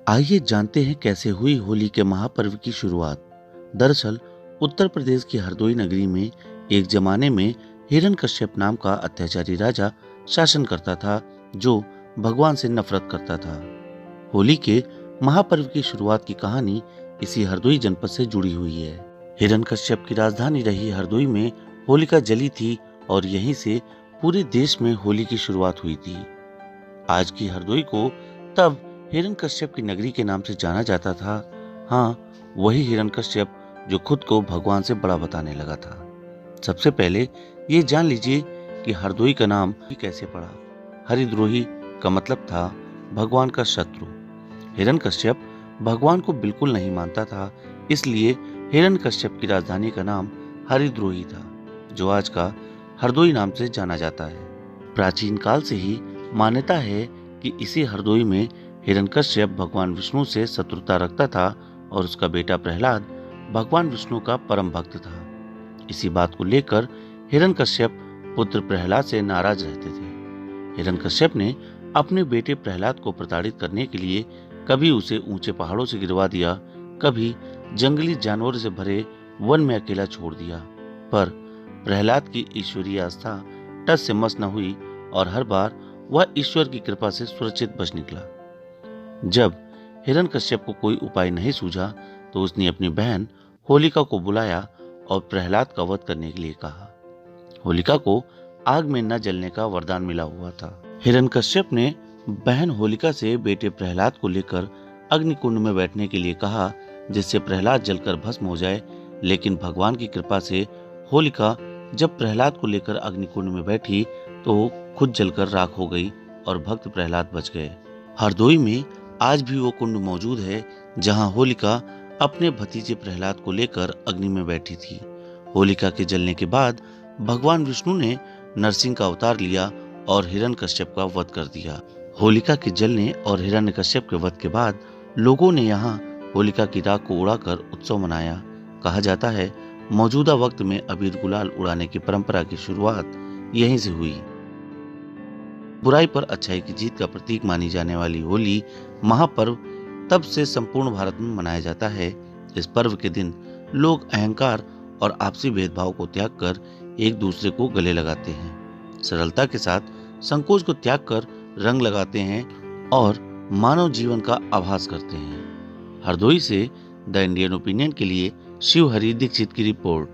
आइए जानते हैं कैसे हुई होली के महापर्व की शुरुआत। दरअसल उत्तर प्रदेश की हरदोई नगरी में एक जमाने में हिरण्यकश्यप नाम का अत्याचारी राजा शासन करता था, जो भगवान से नफरत करता था। होली के महापर्व की शुरुआत की कहानी इसी हरदोई जनपद से जुड़ी हुई है। हिरण्यकश्यप की राजधानी रही हरदोई में होलिका जली थी और यहीं से पूरे देश में होली की शुरुआत हुई थी। आज की हरदोई को तब हिरण्यकश्यप की नगरी के नाम से जाना जाता था। हाँ, वही हिरण्यकश्यप जो खुद को भगवान से बड़ा बताने लगा था। सबसे पहले ये जान लीजिए कि हरदोई का नाम कैसे पड़ा। हरिद्रोही का मतलब था भगवान का शत्रु। हिरण्यकश्यप भगवान को बिल्कुल नहीं मानता था, इसलिए हिरण्यकश्यप की राजधानी का नाम हरिद्रोही था, जो आज का हरदोई नाम से जाना जाता है। प्राचीन काल से ही मान्यता है कि इसी हरदोई में हिरण्यकश्यप भगवान विष्णु से शत्रुता रखता था और उसका बेटा प्रहलाद भगवान विष्णु का परम भक्त था। इसी बात को लेकर हिरण्यकश्यप पुत्र प्रहलाद से नाराज रहते थे। हिरण्यकश्यप ने अपने बेटे प्रहलाद को प्रताड़ित करने के लिए कभी उसे ऊंचे पहाड़ों से गिरवा दिया, कभी जंगली जानवरों से भरे वन में अकेला छोड़ दिया। पर प्रहलाद की ईश्वरीय आस्था टस से मस न हुई और हर बार वह ईश्वर की कृपा से सुरक्षित बच निकला। जब हिरण्यकश्यप को कोई उपाय नहीं सूझा तो उसने अपनी बहन होलिका को बुलाया और प्रहलाद का वध करने के लिए कहा। होलिका को आग में न जलने का वरदान मिला हुआ था। हिरण्यकश्यप ने बहन होलिका से बेटे प्रहलाद को लेकर अग्निकुंड में बैठने के लिए कहा, जिससे प्रहलाद जलकर भस्म हो जाए। लेकिन भगवान की कृपा से होलिका जब प्रहलाद को लेकर अग्निकुंड में बैठी तो खुद जलकर राख हो गई और भक्त प्रहलाद बच गए। हरदोई में आज भी वो कुंड मौजूद है जहां होलिका अपने भतीजे प्रहलाद को लेकर अग्नि में बैठी थी। होलिका के जलने के बाद भगवान विष्णु ने नरसिंह का अवतार लिया और हिरण्यकश्यप का वध कर दिया। होलिका के जलने और हिरण्यकश्यप के वध के बाद लोगों ने यहाँ होलिका की राख को उड़ाकर उत्सव मनाया। कहा जाता है मौजूदा वक्त में अबीर गुलाल उड़ाने की परंपरा की शुरुआत यहीं से हुई। बुराई पर अच्छाई की जीत का प्रतीक मानी जाने वाली होली महापर्व तब से संपूर्ण भारत में मनाया जाता है। इस पर्व के दिन लोग अहंकार और आपसी भेदभाव को त्याग कर एक दूसरे को गले लगाते हैं, सरलता के साथ संकोच को त्याग कर रंग लगाते हैं और मानव जीवन का आभास करते हैं। हरदोई से द इंडियन ओपिनियन के लिए शिव हरि दीक्षित की रिपोर्ट।